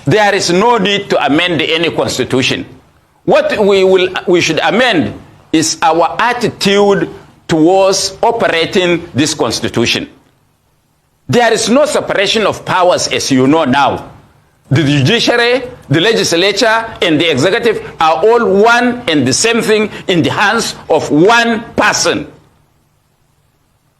there is no need to amend any constitution. What we should amend is our attitude towards operating this constitution. There is no separation of powers, as you know now. The judiciary, the legislature, and the executive are all one and the same thing in the hands of one person.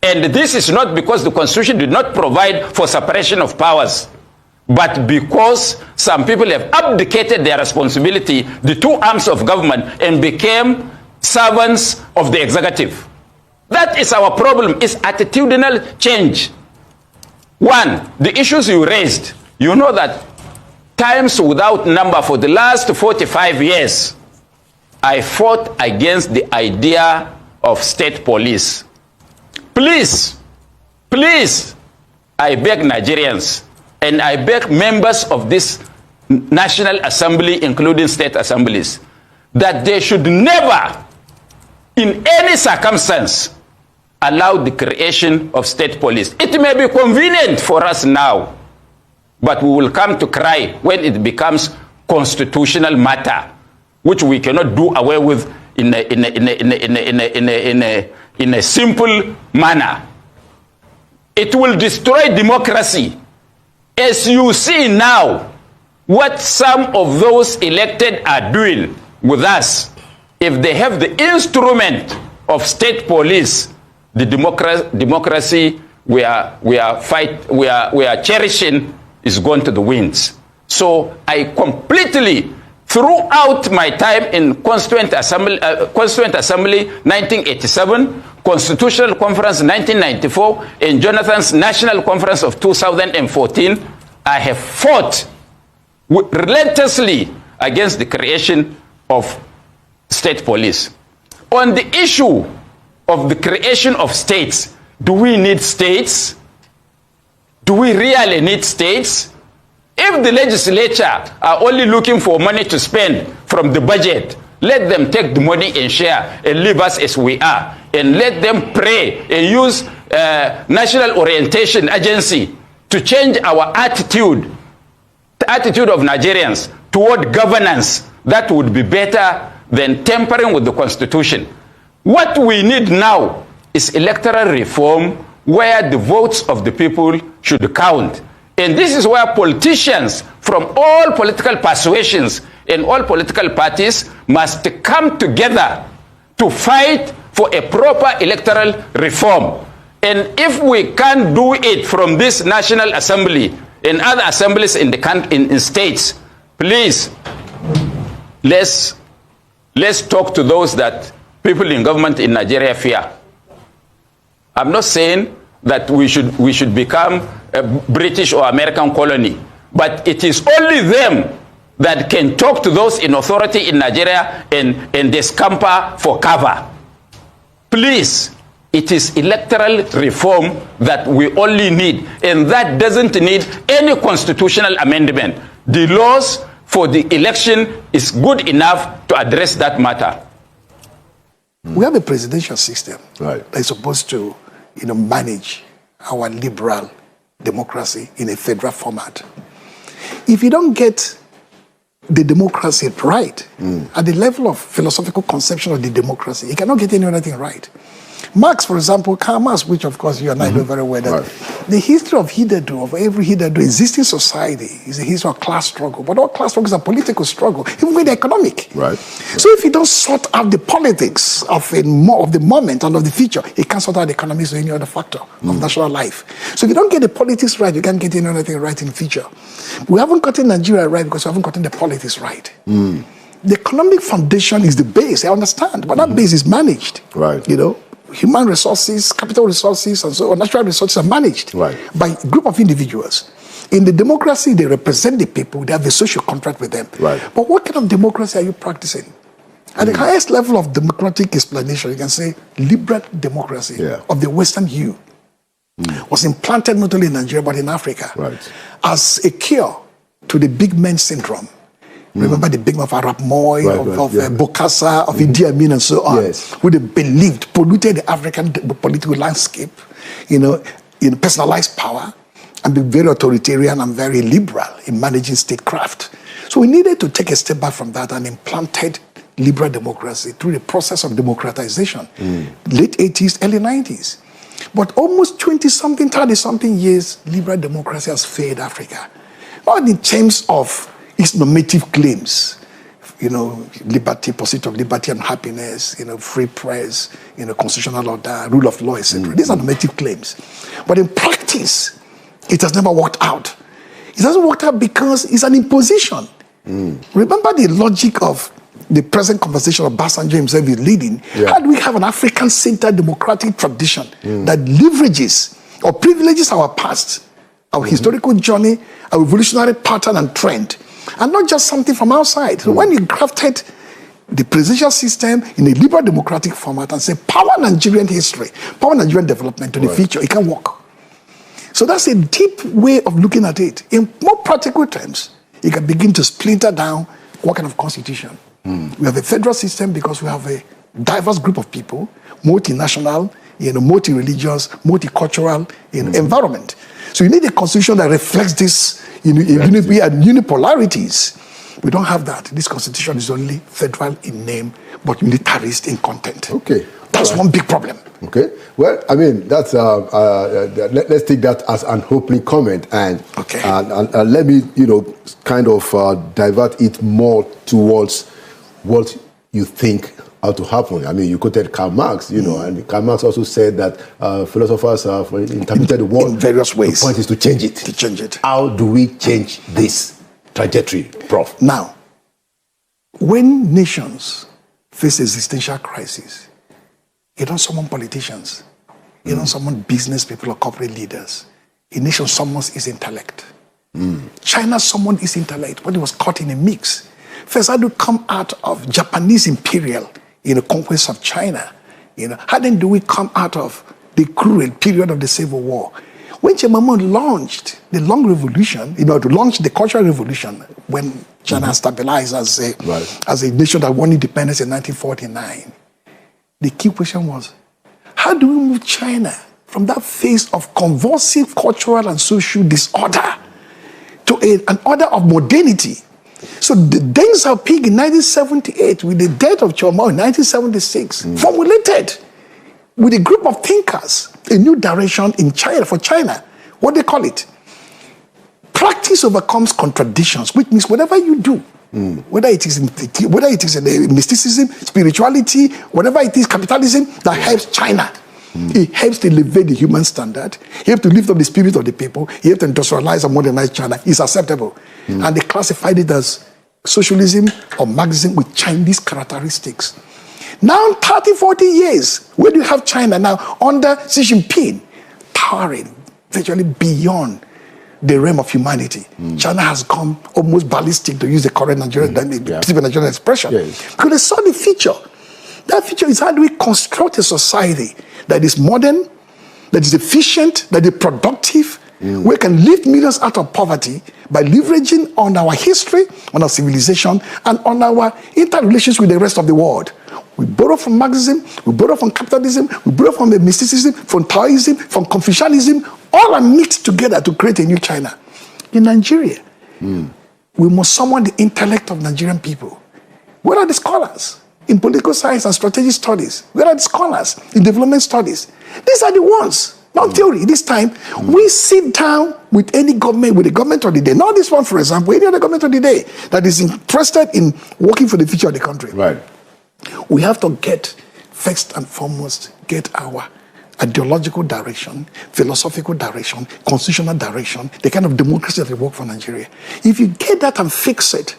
And this is not because the Constitution did not provide for separation of powers, but because some people have abdicated their responsibility, the two arms of government, and became servants of the executive. That is our problem, is attitudinal change. One, the issues you raised, you know that times without number for the last 45 years, I fought against the idea of state police. Please, please, I beg Nigerians, and I beg members of this National Assembly, including state assemblies, that they should never, in any circumstance, allow the creation of state police. It may be convenient for us now, but we will come to cry when it becomes constitutional matter, which we cannot do away with in a simple manner. It will destroy democracy. As you see now, what some of those elected are doing with us, if they have the instrument of state police, the democracy we are cherishing is gone to the winds. So I completely, throughout my time in Constituent Assembly 1987, Constitutional Conference 1994, and Jonathan's National Conference of 2014, I have fought relentlessly against the creation of state police. On the issue of the creation of states, do we need states? Do we really need states? If the legislature are only looking for money to spend from the budget, let them take the money and share and leave us as we are. And let them pray and use National Orientation Agency to change our attitude, the attitude of Nigerians toward governance. That would be better than tampering with the Constitution. What we need now is electoral reform, where the votes of the people should count. And this is where politicians from all political persuasions and all political parties must come together to fight for a proper electoral reform. And if we can't do it from this National Assembly and other assemblies in the states, please, let's talk to those that people in government in Nigeria fear. I'm not saying that we should become a British or American colony, but it is only them that can talk to those in authority in Nigeria and they scamper for cover. Please, it is electoral reform that we only need, and that doesn't need any constitutional amendment. The laws for the election is good enough to address that matter. We have a presidential system that is supposed to, manage our liberal democracy in a federal format. If you don't get the democracy right, at the level of philosophical conception of the democracy, you cannot get any other thing right. Marx, for example, Karl Marx, which of course you and I know very well, that the history of hitherto, of every hitherto existing society, is a history of class struggle. But all class struggles are political struggle, even when they're economic. So if you don't sort out the politics of the moment and of the future, you can't sort out the economics or any other factor of national life. So if you don't get the politics right, you can't get any other thing right in the future. We haven't gotten Nigeria right because we haven't gotten the politics right. The economic foundation is the base, I understand, but that base is managed. Human resources, capital resources, and so on, natural resources are managed by a group of individuals. In the democracy, they represent the people, they have a social contract with them. But what kind of democracy are you practicing? At the highest level of democratic explanation, you can say liberal democracy of the Western hue was implanted not only in Nigeria but in Africa as a cure to the big man syndrome. Remember the big man of Arab Moi, of Bokassa, of Idi Amin, and so on, who they believed polluted the African political landscape, in personalized power, and be very authoritarian and very liberal in managing statecraft. So we needed to take a step back from that and implanted liberal democracy through the process of democratization, late 80s, early 90s. But almost 20-something, 30-something years, liberal democracy has failed Africa. Not in terms of its normative claims, liberty, pursuit of liberty and happiness, free press, constitutional order, rule of law, etc. These are normative claims. But in practice, it has never worked out. It hasn't worked out because it's an imposition. Remember the logic of the present conversation of Obasanjo himself is leading. Yeah. How do we have an African-centered democratic tradition that leverages or privileges our past, our historical journey, our evolutionary pattern and trend, and not just something from outside? So when you crafted the presidential system in a liberal democratic format and say, power Nigerian history, power Nigerian development to the future, it can work. So that's a deep way of looking at it. In more practical terms, you can begin to splinter down what kind of constitution. We have a federal system because we have a diverse group of people, multinational, multi-religious, multicultural environment. So you need a constitution that reflects this unity and unipolarities. We don't have that. This constitution is only federal in name, but unitarist in content. Okay. That's one big problem. Okay. Well, I mean, that's let's take that as an opening comment, and let me, kind of divert it more towards what you think ought to happen. I mean, you quoted Karl Marx, and Karl Marx also said that philosophers have interpreted the world in various ways. The point is to change it. To change it. How do we change this trajectory, Prof? Now, when nations face existential crisis, you don't summon politicians. You don't summon business people or corporate leaders. A nation summons its intellect. China summoned its intellect, but it was caught in a mix. First, how to come out of Japanese imperial conquest of China? How then do we come out of the cruel period of the Civil War? When Chemamon launched the Long Revolution, to launch the Cultural Revolution, when China stabilized as a nation that won independence in 1949, the key question was, how do we move China from that phase of convulsive cultural and social disorder to an order of modernity? So the Deng Xiaoping in 1978, with the death of Chiao Mao in 1976, formulated with a group of thinkers a new direction in China, for China. What they call it? Practice overcomes contradictions, which means whatever you do, whether it is in mysticism, spirituality, whatever it is, capitalism, that helps China. It helps to elevate the human standard. It helps to lift up the spirit of the people. It helps to industrialize and modernize China. It's acceptable. And they classified it as socialism or Marxism with Chinese characteristics. Now, 30, 40 years, where do you have China now under Xi Jinping, towering virtually beyond the realm of humanity? China has come almost ballistic, to use the current Nigerian expression. Because they saw the future. That future is, how do we construct a society that is modern, that is efficient, that is productive, we can lift millions out of poverty by leveraging on our history, on our civilization, and on our interrelations with the rest of the world. We borrow from Marxism, we borrow from capitalism, we borrow from the mysticism, from Taoism, from Confucianism, all are mixed together to create a new China. In Nigeria, we must summon the intellect of Nigerian people. Where are the scholars in political science and strategic studies? Where are the scholars in development studies? These are the ones. Not theory. This time, we sit down with any government, with the government of the day. Not this one, for example, any other government of the day that is interested in working for the future of the country. Right. We have to first and foremost, get our ideological direction, philosophical direction, constitutional direction, the kind of democracy that will work for Nigeria. If you get that and fix it,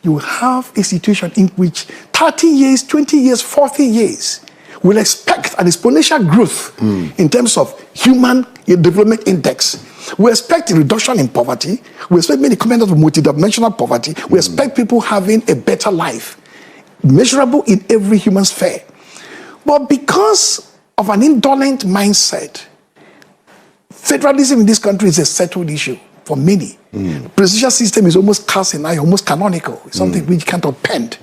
you will have a situation in which 30 years, 20 years, 40 years, we'll expect an exponential growth in terms of human development index. We expect a reduction in poverty. We expect many components of multidimensional poverty. We expect people having a better life, measurable in every human sphere. But because of an indolent mindset, federalism in this country is a settled issue for many. The presidential system is almost cast in iron, almost canonical. It's something which can't append.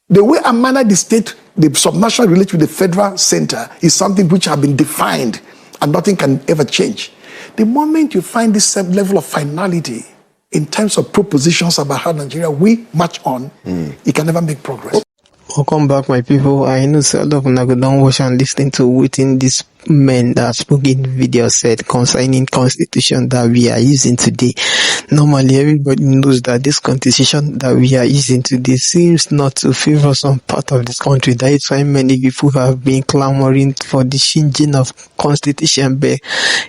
The way and manner the state, the subnational relates with the federal center is something which has been defined and nothing can ever change. The moment you find this same level of finality in terms of propositions about how Nigeria we march on, you can never make progress. Welcome back, my people. I know a lot of people don't watch and listen to within this men that spoke in video said concerning constitution that we are using today. Normally, everybody knows that this constitution that we are using today seems not to favor some part of this country. That is why many people have been clamoring for the changing of constitution. But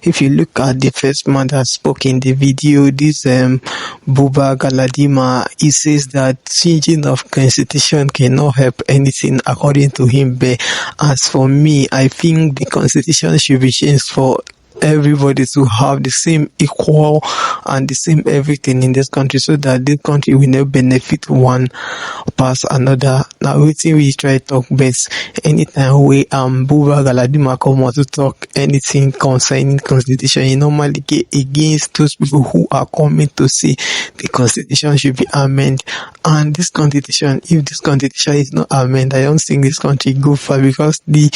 if you look at the first man that spoke in the video, this Buba Galadima, he says that changing of constitution cannot help anything according to him. But as for me, I think the constitution should be changed for everybody to have the same equal and the same everything in this country, so that this country will not benefit one past another. Now waiting we try to talk best anytime we Buba Galadima come out to talk anything concerning constitution, he normally get against those people who are coming to say the constitution should be amended. And this constitution, if this constitution is not amended, I don't think this country go far, because the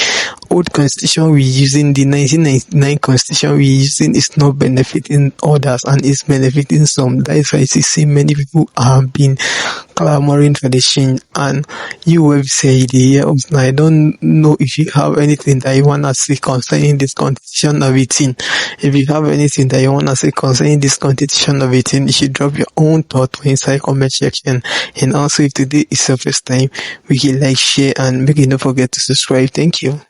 old constitution we using, the 1999 constitution we using, is not benefiting others and is benefiting some. That is why you see many people have been clamoring for the change. And you will say I don't know if you have anything that you want to say concerning this constitution of 18. If you have anything that you want to say concerning this constitution of 18, you should drop your own thought inside comment section. And also, if today is your first time, we can like, share, and make you don't forget to subscribe. Thank you.